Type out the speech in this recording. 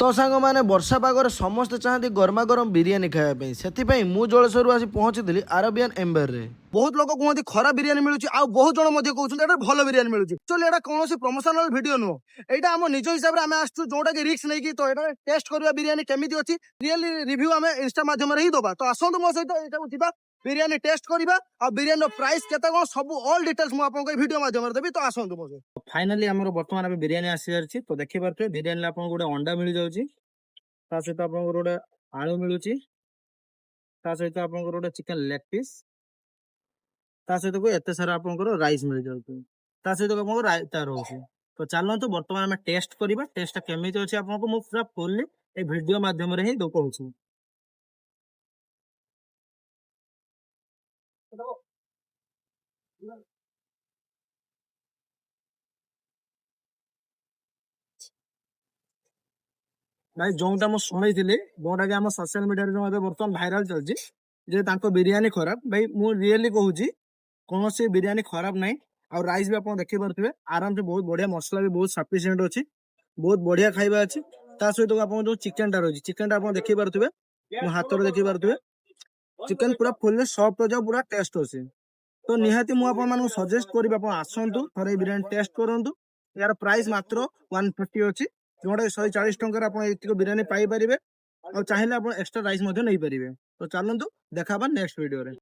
तो सांग मैंने वर्षा पागर समस्त चाहती गरमा गरम बिरियानी खाया से मु जलेश्वर आसी पहुंची अरबियन एम्बर रे। बहुत लोग कहते खराब बिरियानी मिलूची आ बहुत जन कहते भल बिरियानी मिलूची। चल एटा कौन प्रमोशनल वीडियो नुह, यहाँ आम निज हिसाब से आम आसू जोटा कि रिस्क नहीं तो ये टेस्ट करवा बिरियानी केमी अच्छी रियली रिव्यू आम इंस्टा माध्यम ही दबा। तो आसतु मो सहित यहाँ बिरियानी टेस्ट करवा आ बिरियानी प्राइस केते कौन सब ऑल डिटेल्स मुझे वीडियो माध्यम देवी। तो आसतु मो सहित फाइनाली आमर बर्तमान अभी बिरियानी आसी सारी। तो देखी पारे बिरियानी आपको गोटे अंडा मिल जाऊँगी, ता सहित आप गोटे आलू मिलूँ, ता सहित आप गोटे चिकेन लेग पीस, ता सहित को एत सारा आप राइस मिल जाऊँगी, ता सहित आपको रायता रोचे। तो चलतु बर्तमान आम टेस्ट करवा, टेस्ट केमी अच्छे आपको मुझे पूरा फुल्ली ए वीडियो माध्यम ही कहूँ। भाई जोटा मुझे शुणी जोटा कि सोशल मीडिया बर्तमान भाइराल चलती बिरियानी खराब। भाई मुझे रियली कहूँ कौन सी बिरियानी खराब ना। और राइस भी आप देखी पारे आराम से बहुत बढ़िया, मसला भी बहुत सफिशिएंट अच्छी, बहुत बढ़िया खाଇବା अच्छी। सहित आप जो चिकेन टा रही चिकेन टा आप देखी पारे हाथ में देखी पारे चिकेन पूरा फुल सॉफ्ट अच्छे, पूरा टेस्ट अच्छे। तो निहाती मुझे सजेस्ट करी आसतु थे बिरियानी टेस्ट करूँ। यार प्राइस मात्र 150 अच्छी, जोटा 140 टकर आप बिरियानी पाई पारे और चाहिए आप एक्सट्रा राइस नहीं पारे। तो चलतु देखा नेक्स्ट वीडियो रे।